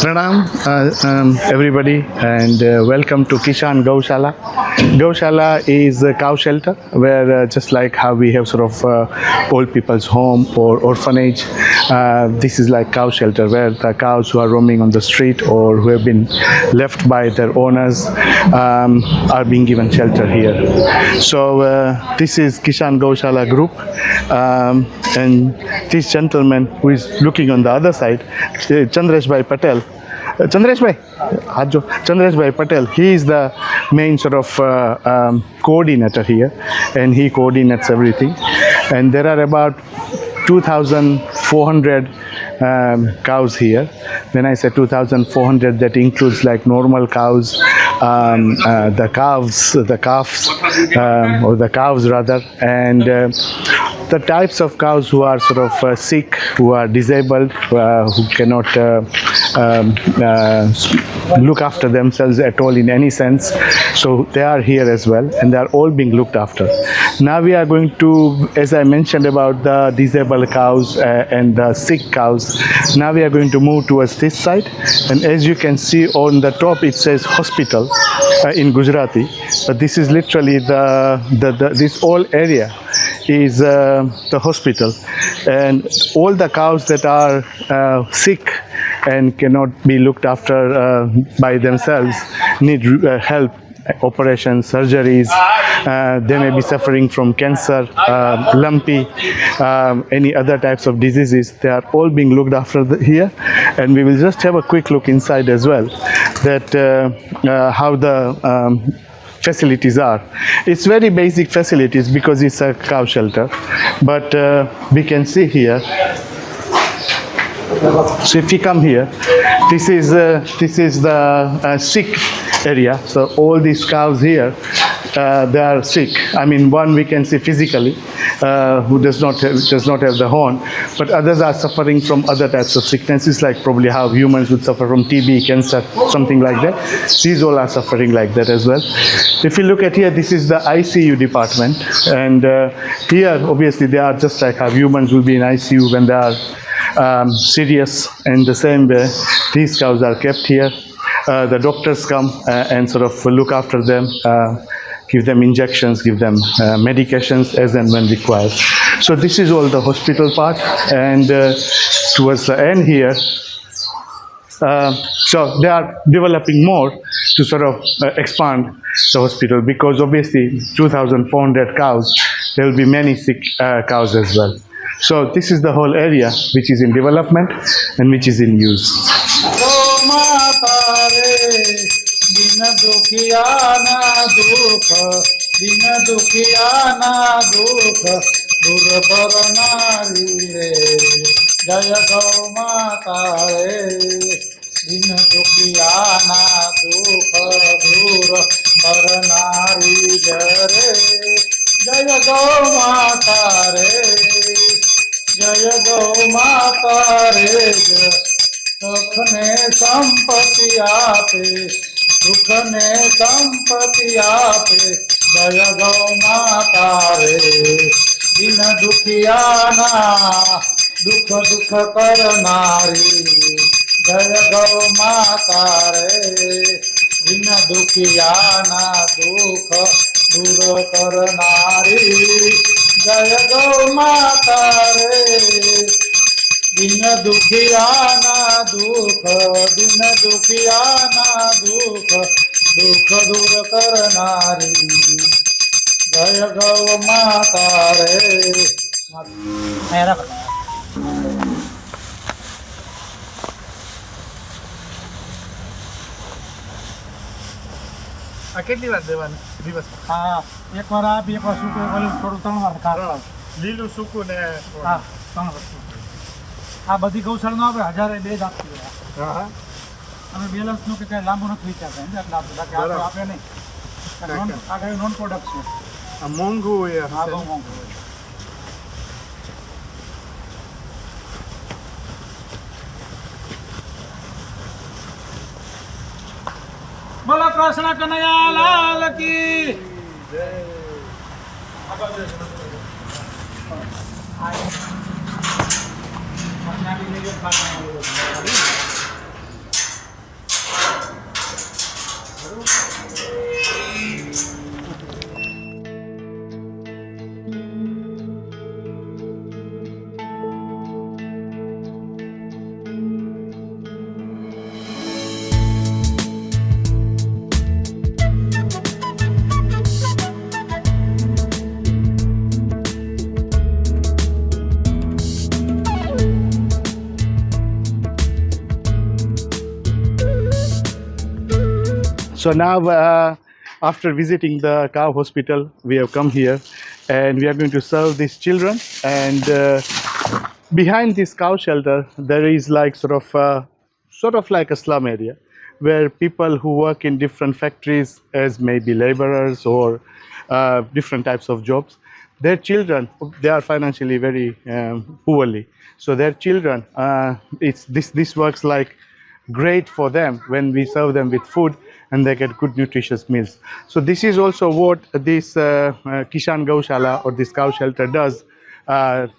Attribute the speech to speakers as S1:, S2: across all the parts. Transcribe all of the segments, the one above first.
S1: Pranam, everybody, and welcome to Kishan Gaushala. Gaushala is a cow shelter where, just like how we have sort of old people's home or orphanage, this is like cow shelter where the cows who are roaming on the street or who have been left by their owners are being given shelter here. So this is Kishan Gaushala group, and this gentleman who is looking on the other side, Chandresh Bhai Patel. Chandresh Bhai Patel, he is the main sort of coordinator here, and he coordinates everything. And there are about 2,400 cows here. When I say 2,400, that includes like normal cows, the calves, or the cows rather, and the types of cows who are sort of sick, who are disabled, who cannot look after themselves at all in any sense. So they are here as well, and they are all being looked after. Now we are going to, as I mentioned about the disabled cows and the sick cows, now we are going to move towards this side. And as you can see on the top, it says hospital in Gujarati, but this is literally this whole area is the hospital, and all the cows that are sick and cannot be looked after by themselves need help, operations, surgeries. They may be suffering from cancer, lumpy, any other types of diseases. They are all being looked after here, and we will just have a quick look inside as well, that how the facilities are. It's very basic facilities because it's a cow shelter, but we can see here. So if you come here, this is the sick area. So all these cows here, they are sick. I mean, one we can see physically who does not have the horn, but others are suffering from other types of sicknesses, like probably how humans would suffer from TB, cancer, something like that. These all are suffering like that as well. If you look at here, this is the ICU department, and here obviously they are just like how humans will be in ICU when they are serious. In the same way, these cows are kept here. The doctors come and sort of look after them, give them injections, give them medications as and when required. So this is all the hospital part, and towards the end here, so they are developing more to sort of expand the hospital, because obviously 2,400 cows, there will be many sick cows as well. So this is the whole area which is in development and which is in use.
S2: जय गौ माता रे सुख ने संपत्ति आपे सुख ने संपत्ति आपे जय गौ माता रे दिन दुखियाना दुख दुख करनारी जय गौ माता रे दिन दुखियाना दुख दूर करनारी जय गौ माता रे दिन दुखियाना दुख दिन दुखियाना दुख दुख दूर करनारी जय गौ माता रे.
S1: આ કેટલી વાર દેવાનું દિવસ?
S2: હા, એક વાર આપી, એક વાર સૂકું, થોડું 3 વાર ખાવાનું.
S1: લીલું સૂકું ને
S2: હા, 3 વસ્તુ. આ બધી ગૌશાળાનું આપણે 1002 જ આપતી હોય.
S1: હા,
S2: અમે બેલેન્સનું કે કાંઈ લાંબુ નથી વિચારતા, એટલે આપણે બાકી આપણે આપે નહીં. આ ગાયું નોન પ્રોડક્ટ છે.
S1: આ મોંઘું હોય.
S2: હા, બહુ મોંઘું હોય. બોલો કૃષ્ણ કનૈયા લાલ की जय.
S1: So now, after visiting the cow hospital, we have come here, and we are going to serve these children. And behind this cow shelter, there is like sort of like a slum area, where people who work in different factories, as maybe laborers or different types of jobs, their children, they are financially very poorly. So their children, it's this works like great for them when we serve them with food and they get good nutritious meals. So this is also what this Kishan Gaushala or this cow shelter does,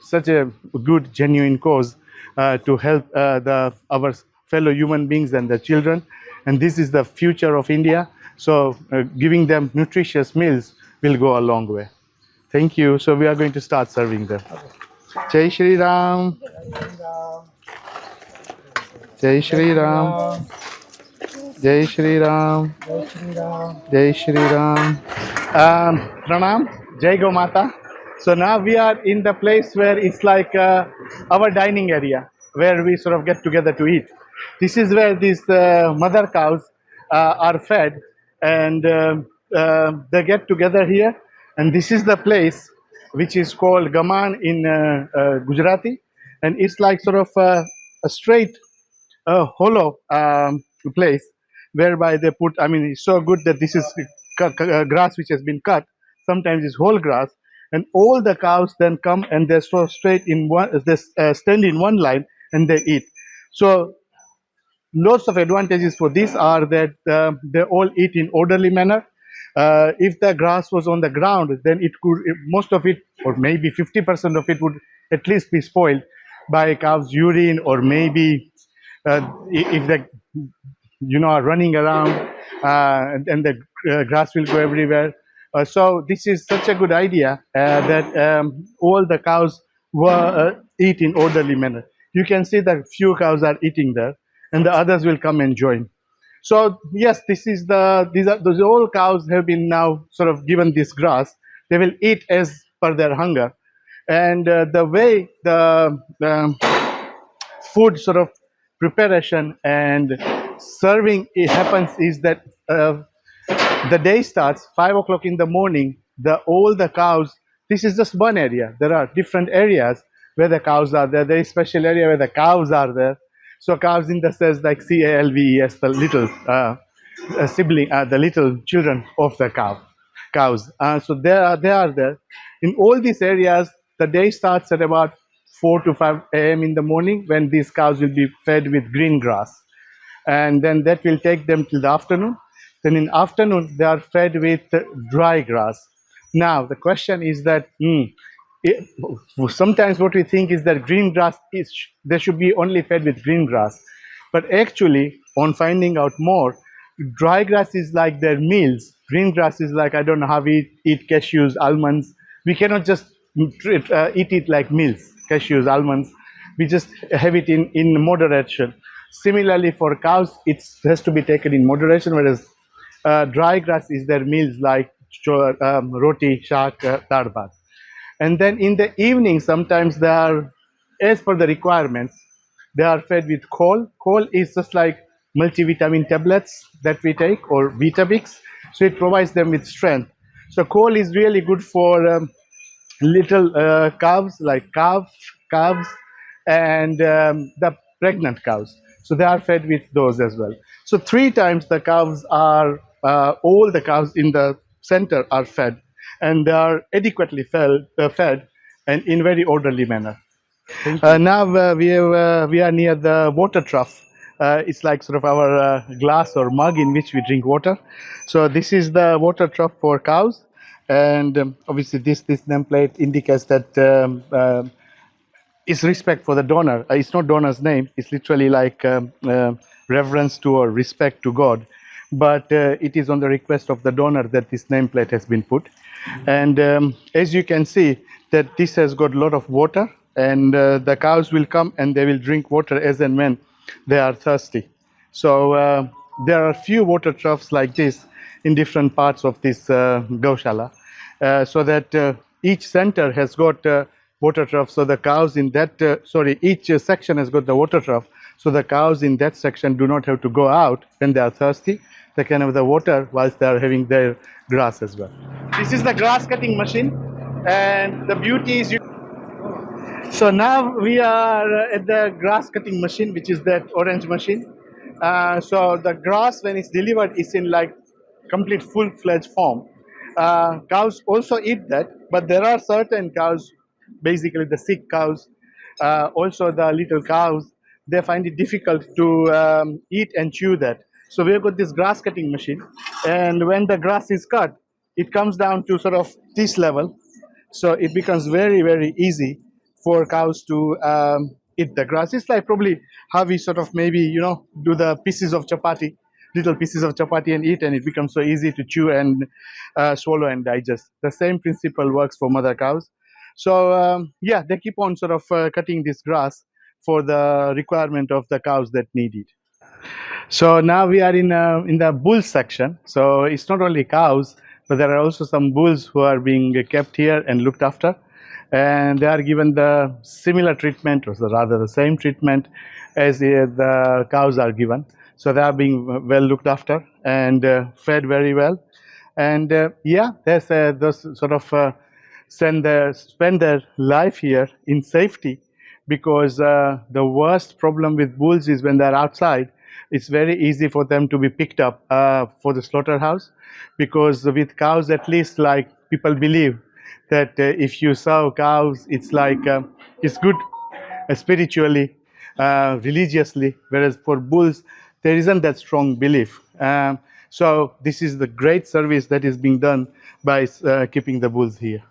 S1: such a good genuine cause to help our fellow human beings and the children. And this is the future of India. So giving them nutritious meals will go a long way. Thank you. So we are going to start serving them. Jai Shri Ram. Jai Shri Ram. Jai Shri Ram. Jai Shri Ram. Pranam. Jai Go Mata. So now we are in the place where it's like our dining area, where we sort of get together to eat. This is where these mother cows are fed, and they get together here. And this is the place which is called Gaman in Gujarati, and it's like sort of a straight hollow place whereby they put, I mean, it's so good that this is grass which has been cut. Sometimes it's whole grass, and all the cows then come and they so straight in one, they stand in one line and they eat. So lots of advantages for this are that they all eat in orderly manner. If the grass was on the ground, then it could, most of it, or maybe 50% of it, would at least be spoiled by cow's urine, or maybe if they, are running around, and the grass will go everywhere. So this is such a good idea that all the cows eat in orderly manner. You can see that few cows are eating there, and the others will come and join. So yes, those all cows have been now sort of given this grass. They will eat as per their hunger, and the way the food sort of preparation and serving it happens is that the day starts 5 o'clock in the morning. All the cows. This is just one area. There are different areas where the cows are there. There is special area where the cows are there. So cows in the sense like CALVES, the little sibling, the little children of the cows. So they are there. In all these areas, the day starts at about 4 to 5 a.m. in the morning, when these cows will be fed with green grass. And then that will take them till the afternoon. Then in afternoon, they are fed with dry grass. Now, the question is that sometimes what we think is that green grass they should be only fed with green grass. But actually, on finding out more, dry grass is like their meals. Green grass is like, I don't know how we eat cashews, almonds. We cannot just eat it like meals, cashews, almonds. We just have it in moderation. Similarly, for cows, it has to be taken in moderation, whereas dry grass is their meals like roti, shak, dal bhat. And then in the evening, sometimes they are, as per the requirements, they are fed with coal. Coal is just like multivitamin tablets that we take, or Vitabix. So it provides them with strength. So coal is really good for little calves, like calves, and the pregnant cows. So they are fed with those as well. So 3 times the cows are, all the cows in the center are fed, and they are adequately fed and in very orderly manner. Now we are near the water trough. It's like sort of our glass or mug in which we drink water. So this is the water trough for cows, and obviously this nameplate indicates that it's respect for the donor. It's not donor's name. It's literally like reverence to or respect to God. But it is on the request of the donor that this nameplate has been put. And as you can see, that this has got a lot of water, and the cows will come and they will drink water as and when they are thirsty. So there are a few water troughs like this in different parts of this Gaushala, so that each center has got water trough. So the cows in that, each section has got the water trough. So the cows in that section do not have to go out when they are thirsty. They can have the water whilst they are having their grass as well. This is the grass cutting machine, and the beauty is so now we are at the grass cutting machine, which is that orange machine. So the grass, when it's delivered, is in like complete full-fledged form. Cows also eat that, but there are certain cows, basically the sick cows, also the little cows, they find it difficult to eat and chew that. So we've got this grass cutting machine, and when the grass is cut, it comes down to sort of this level, so it becomes very easy for cows to eat the grass. It's like probably how we sort of maybe do the pieces of chapati, little pieces of chapati and eat, and it becomes so easy to chew and swallow and digest. The same principle works for mother cows. So yeah, they keep on sort of cutting this grass for the requirement of the cows that need it. So now we are in the bull section. So it's not only cows, but there are also some bulls who are being kept here and looked after, and they are given the similar treatment, or rather the same treatment as the cows are given. So they are being well looked after and fed very well. And yeah, there's those sort of spend their life here in safety, because the worst problem with bulls is when they're outside, it's very easy for them to be picked up for the slaughterhouse, because with cows, at least, like, people believe that if you serve cows, it's like it's good spiritually, religiously, whereas for bulls there isn't that strong belief. So this is the great service that is being done by keeping the bulls here.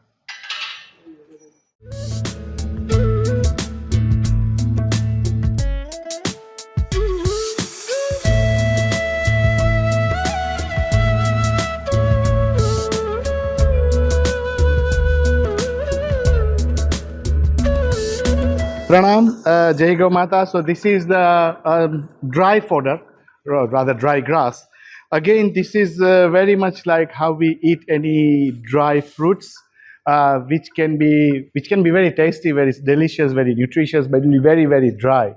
S1: Pranam, Jai Go Mata. So this is the dry fodder, or rather dry grass. Again, this is very much like how we eat any dry fruits, which can be very tasty, very delicious, very nutritious, but very dry.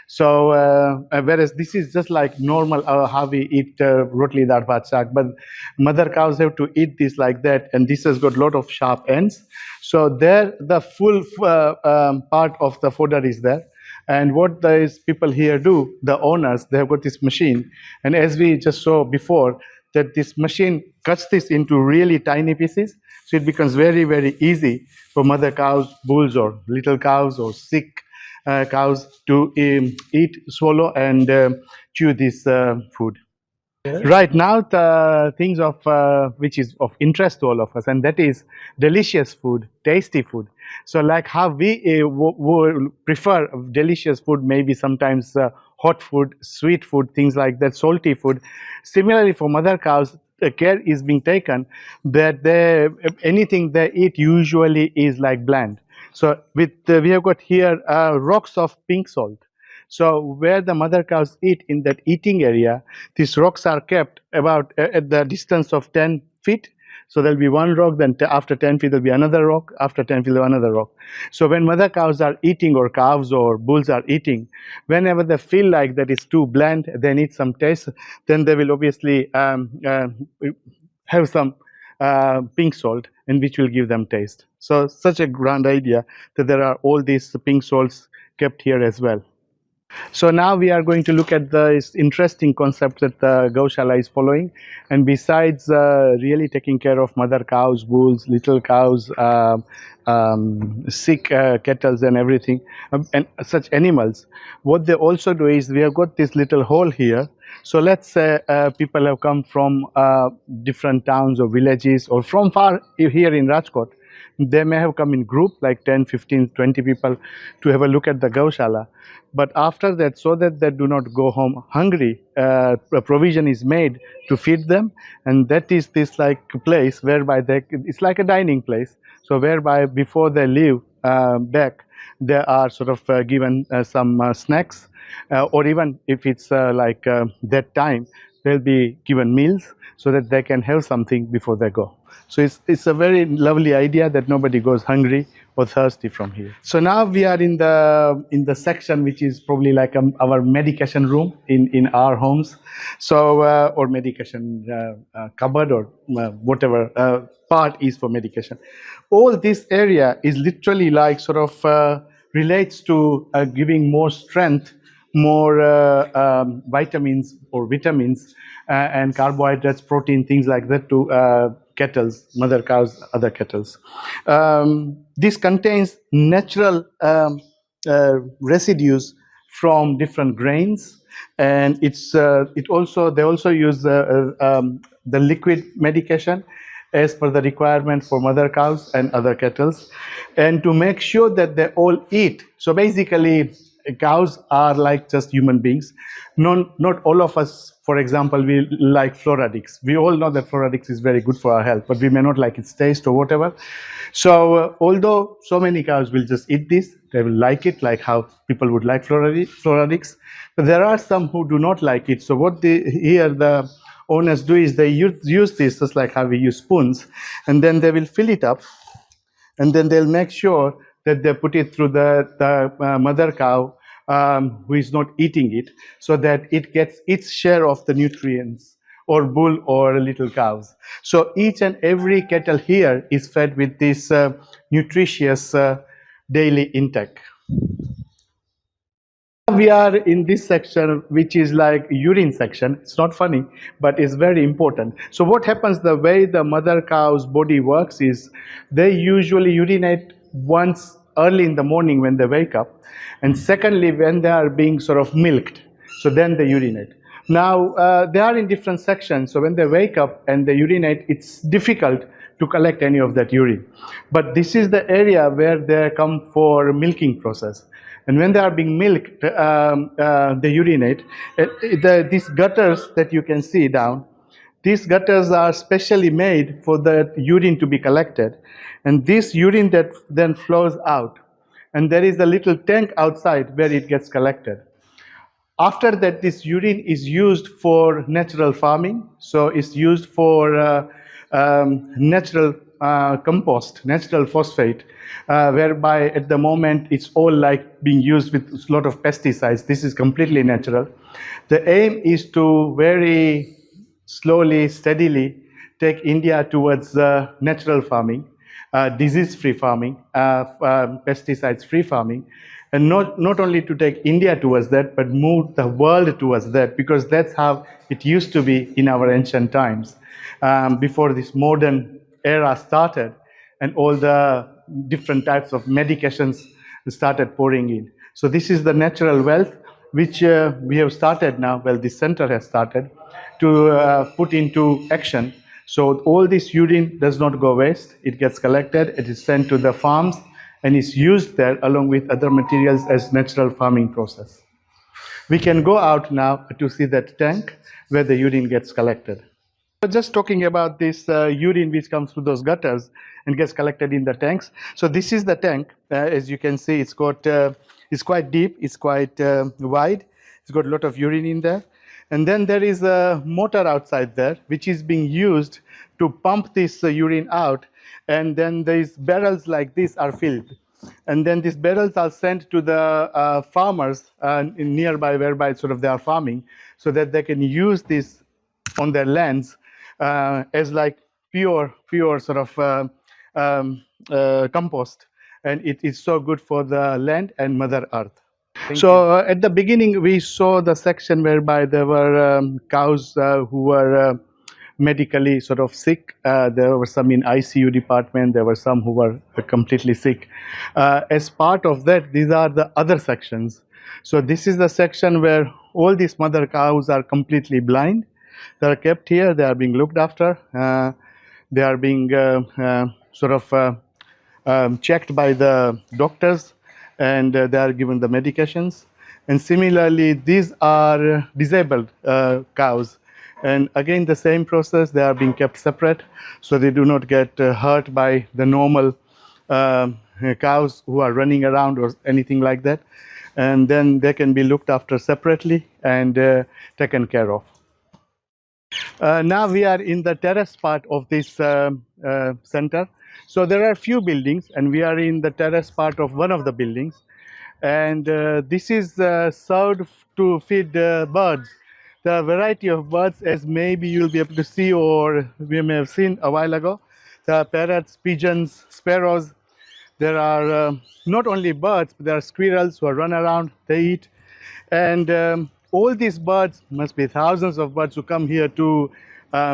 S1: So whereas this is just like normal how we eat rotli dal bhat saag, but mother cows have to eat this like that, and this has got a lot of sharp ends. So there, the full part of the fodder is there. And what these people here do, the owners, they have got this machine, and as we just saw before, that this machine cuts this into really tiny pieces, so it becomes very easy for mother cows, bulls, or little cows, or sick cows to eat, swallow, and chew this food. Right now, the things of which is of interest to all of us, and that is delicious food, tasty food. So, like how we prefer delicious food, maybe sometimes hot food, sweet food, things like that, salty food. Similarly, for mother cows, care is being taken that anything they eat usually is like bland. So, with we have got here rocks of pink salt. So where the mother cows eat, in that eating area, these rocks are kept about at the distance of 10 feet. So there'll be one rock, then after 10 feet there'll be another rock, after 10 feet there'll be another rock. So when mother cows are eating, or calves or bulls are eating, whenever they feel like that is too bland, they need some taste, then they will obviously have some pink salt, and which will give them taste. So such a grand idea that there are all these pink salts kept here as well. So now we are going to look at this interesting concept that the Gaushala is following. And besides really taking care of mother cows, bulls, little cows, sick cattle and everything, and such animals, what they also do is, we have got this little hole here. So let's say people have come from different towns or villages, or from far here in Rajkot. They may have come in group, like 10, 15, 20 people, to have a look at the Gaushala. But after that, so that they do not go home hungry, a provision is made to feed them. And that is this like place whereby it's like a dining place. So whereby before they leave back, they are sort of given some snacks, or even if it's like that time, they'll be given meals so that they can have something before they go. So it's a very lovely idea that nobody goes hungry or thirsty from here. So now we are in the section which is probably like our medication room in our homes. So or medication cupboard or whatever part is for medication. All this area is literally like sort of relates to giving more strength, more vitamins or vitamins and carbohydrates, protein, things like that to kettles, mother cows, other kettles. This contains natural residues from different grains, and it also they also use the liquid medication as per the requirement for mother cows and other kettles, and to make sure that they all eat. So basically, cows are like just human beings. Not all of us, for example, we like fluorides. We all know that fluorides is very good for our health, but we may not like its taste or whatever. So although so many cows will just eat this, they will like it, like how people would like fluorides. But there are some who do not like it. So what the owners do is they use this just like how we use spoons, and then they will fill it up, and then they'll make sure that they put it through the mother cow who is not eating it, so that it gets its share of the nutrients, or bull or little cows. So each and every kettle here is fed with this nutritious daily intake. We are in this section, which is like urine section. It's not funny, but it's very important. So what happens, the way the mother cow's body works is they usually urinate once early in the morning when they wake up, and secondly when they are being sort of milked. So then they urinate. Now they are in different sections, so when they wake up and they urinate, it's difficult to collect any of that urine. But this is the area where they come for milking process. And when they are being milked, they urinate. These gutters that you can see down, these gutters are specially made for the urine to be collected. And this urine that then flows out. And there is a little tank outside where it gets collected. After that, this urine is used for natural farming. So it's used for natural compost, natural phosphate, whereby at the moment it's all like being used with a lot of pesticides. This is completely natural. The aim is to very slowly, steadily take India towards natural farming, disease-free farming, pesticides-free farming, and not only to take India towards that, but move the world towards that, because that's how it used to be in our ancient times, before this modern era started and all the different types of medications started pouring in. So this is the natural wealth which we have started now, well, this center has started to put into action. So all this urine does not go waste, it gets collected, it is sent to the farms, and is used there along with other materials as natural farming process. We can go out now to see that tank where the urine gets collected. Just talking about this urine which comes through those gutters and gets collected in the tanks. So this is the tank. As you can see, it's quite deep, it's quite wide. It's got a lot of urine in there. And then there is a motor outside there which is being used to pump this urine out. And then these barrels like this are filled. And then these barrels are sent to the farmers in nearby, whereby sort of they are farming, so that they can use this on their lands as like pure sort of compost. And it is so good for the land and Mother Earth. So at the beginning, we saw the section whereby there were cows who were medically sort of sick. There were some in ICU department. There were some who were completely sick. As part of that, these are the other sections. So this is the section where all these mother cows are completely blind. They are kept here. They are being looked after. They are being sort of checked by the doctors, and they are given the medications. And similarly, these are disabled cows. And again, the same process, they are being kept separate, so they do not get hurt by the normal cows who are running around or anything like that. And then they can be looked after separately and taken care of. Now we are in the terrace part of this center. So there are few buildings, and we are in the terrace part of one of the buildings. And this is served to feed birds. The variety of birds, as maybe you'll be able to see, or we may have seen a while ago, the parrots, pigeons, sparrows. There are not only birds, but there are squirrels who run around, they eat. And all these birds, must be thousands of birds who come here to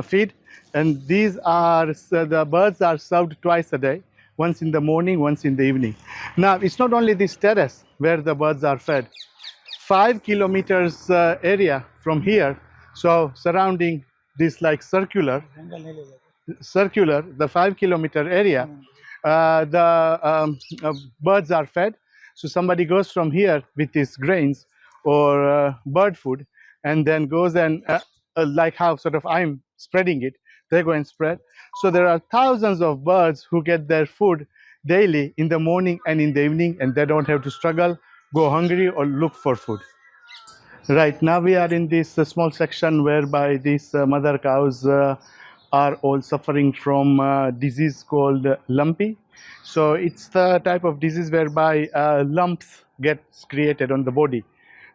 S1: feed. And these are, so the birds are served twice a day, once in the morning, once in the evening. Now, it's not only this terrace where the birds are fed. 5 kilometers area from here, so surrounding this like circular, the 5 kilometer area, the birds are fed. So somebody goes from here with his grains or bird food, and then goes and like how sort of I'm spreading it, they go and spread. So there are thousands of birds who get their food daily in the morning and in the evening, and they don't have to struggle, go hungry, or look for food. Right now, we are in this small section whereby these mother cows are all suffering from disease called lumpy. So it's the type of disease whereby lumps get created on the body.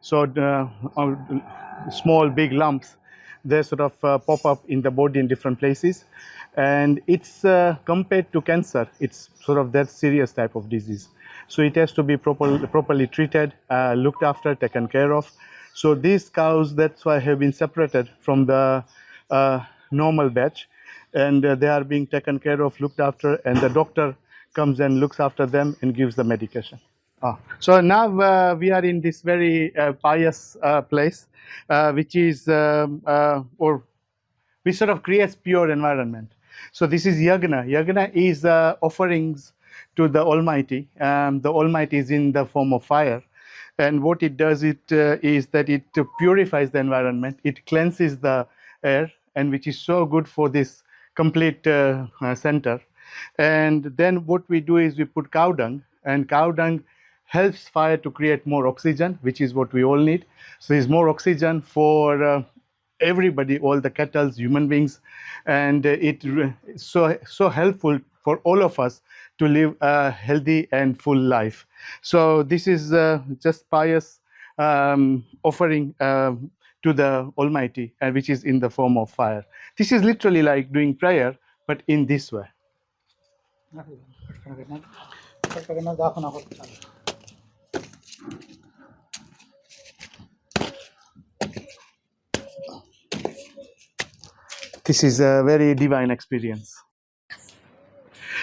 S1: So the small, big lumps, they sort of pop up in the body in different places, and it's compared to cancer, it's sort of that serious type of disease. So it has to be properly treated, looked after, taken care of. So these cows, that's why have been separated from the normal batch, and they are being taken care of, looked after, and the doctor comes and looks after them and gives the medication. So now we are in this very pious place, which is, or which sort of creates pure environment. So this is yagna. Yagna is offerings to the Almighty. The Almighty is in the form of fire. And what it does is that it purifies the environment, it cleanses the air, and which is so good for this complete center. And then what we do is we put cow dung, and cow dung helps fire to create more oxygen, which is what we all need. So there's more oxygen for everybody, all the cattle, human beings, and so helpful for all of us to live a healthy and full life. So this is just pious offering to the Almighty, which is in the form of fire. This is literally like doing prayer, but in this way. This is a very divine experience.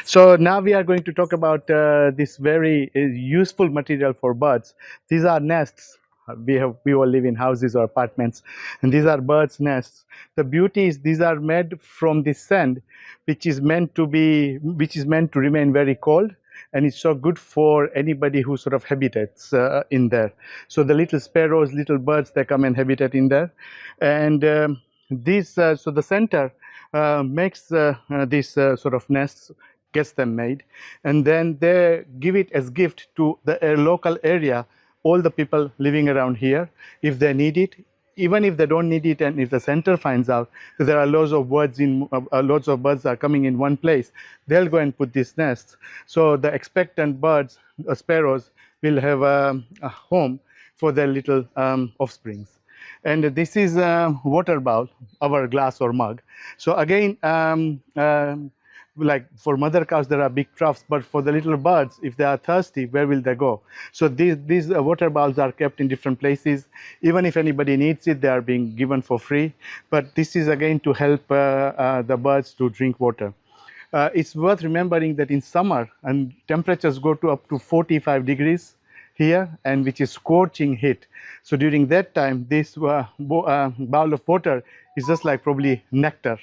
S1: So now we are going to talk about this very useful material for birds. These are nests. We all live in houses or apartments, and these are birds' nests. The beauty is these are made from this sand, which is meant to remain very cold, and it's so good for anybody who sort of habitates in there. So the little sparrows, little birds, they come and habitat in there, and so the center makes these sort of nests, gets them made, and then they give it as gift to the local area, all the people living around here, if they need it. Even if they don't need it, and if the center finds out that there are loads of birds are coming in one place, they'll go and put these nests. So the expectant birds, sparrows, will have a home for their little offsprings. And this is a water bowl, our glass or mug. So again, like for mother cows, there are big troughs, but for the little birds, if they are thirsty, where will they go? So these water bowls are kept in different places. Even if anybody needs it, they are being given for free. But this is again to help the birds to drink water. It's worth remembering that in summer, and temperatures go to up to 45 degrees here, and which is scorching heat. So during that time, this bowl of water is just like probably nectar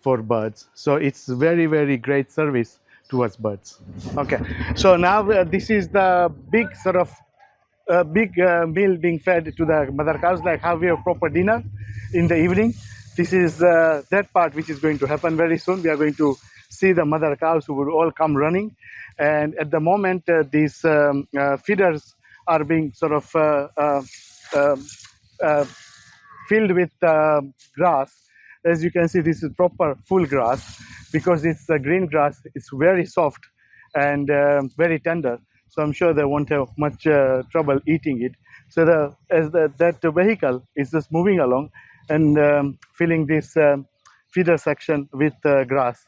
S1: for birds. So it's very, very great service towards birds. Okay, so now this is the big sort of big meal being fed to the mother cows, like how we have proper dinner in the evening. This is that part which is going to happen very soon. We are going to see the mother cows who will all come running, and at the moment these feeders are being sort of filled with grass, As you can see, this is proper full grass because it's the green grass. It's very soft and very tender. So I'm sure they won't have much trouble eating it. So that vehicle is just moving along and filling this feeder section with grass.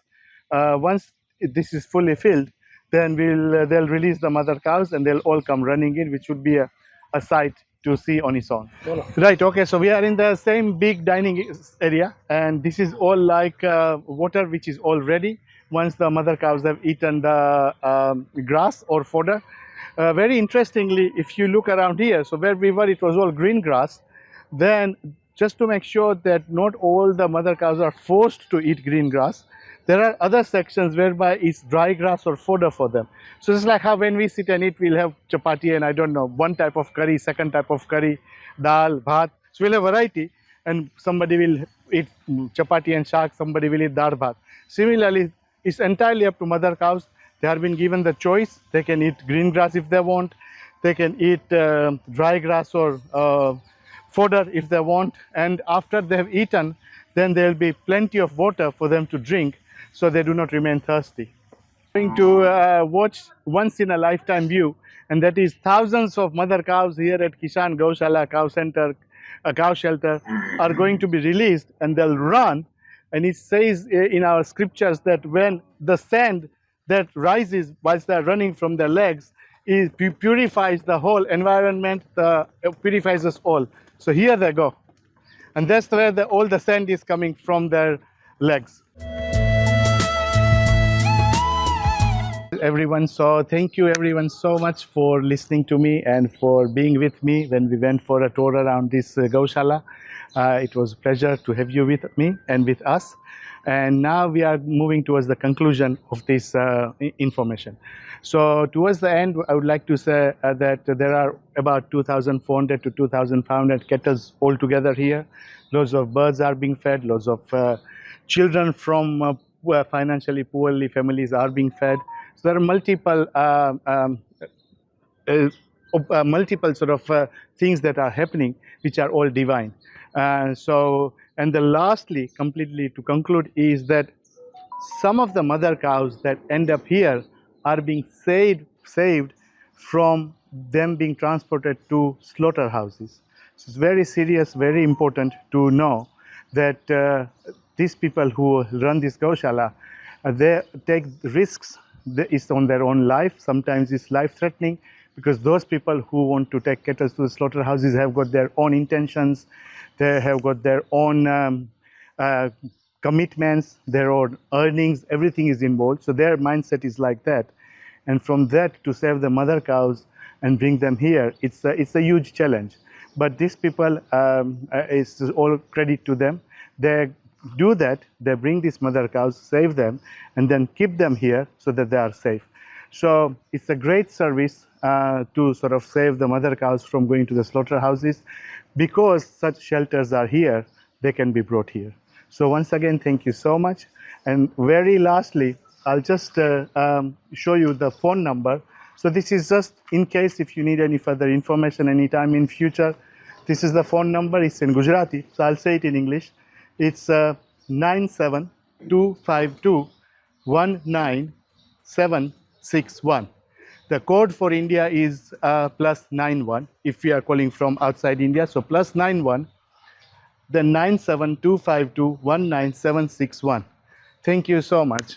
S1: Once this is fully filled, then they'll release the mother cows and they'll all come running in, which would be a sight to see on its own. Right, okay, so we are in the same big dining area, and this is all like water which is all ready once the mother cows have eaten the grass or fodder. Very interestingly, if you look around here, so where we were, it was all green grass. Then, just to make sure that not all the mother cows are forced to eat green grass, there are other sections whereby it's dry grass or fodder for them. So it's like how when we sit and eat, we'll have chapati and I don't know, one type of curry, second type of curry, dal, bhat. So we'll have variety, and somebody will eat chapati and shak, somebody will eat dal bhat. Similarly, it's entirely up to mother cows. They have been given the choice. They can eat green grass if they want. They can eat dry grass or fodder if they want. And after they have eaten, then there will be plenty of water for them to drink, so they do not remain thirsty. Going to watch once in a lifetime view, and that is thousands of mother cows here at Kishan Gaushala cow center, cow shelter, are going to be released, and they'll run. And it says in our scriptures that when the sand that rises whilst they're running from their legs purifies the whole environment, purifies us all. So here they go, and that's where all the sand is coming from their legs. Everyone, so thank you everyone so much for listening to me and for being with me when we went for a tour around this Gaushala. It was a pleasure to have you with me and with us. And now we are moving towards the conclusion of this information. So towards the end, I would like to say that there are about 2,400 to 2,500 cattle altogether here. Lots of birds are being fed, lots of children from financially poorly families are being fed. So there are multiple sort of things that are happening, which are all divine. And then lastly, completely to conclude, is that some of the mother cows that end up here are being saved from them being transported to slaughterhouses. So it's very serious, very important to know that these people who run this Gaushala, they take risks. It's on their own life. Sometimes it's life-threatening, because those people who want to take cattle to the slaughterhouses have got their own intentions. They have got their own commitments, their own earnings. Everything is involved. So their mindset is like that. And from that, to save the mother cows and bring them here, it's a huge challenge. But these people, it's all credit to them. They do that. They bring these mother cows, save them, and then keep them here so that they are safe. So it's a great service to sort of save the mother cows from going to the slaughterhouses. Because such shelters are here, they can be brought here. So once again, thank you so much. And very lastly, I'll just show you the phone number. So this is just in case if you need any further information anytime in future. This is the phone number. It's in Gujarati, so I'll say it in English. It's 972521971. The code for India is +91 if we are calling from outside India. So +91, then 972521971. Thank you so much.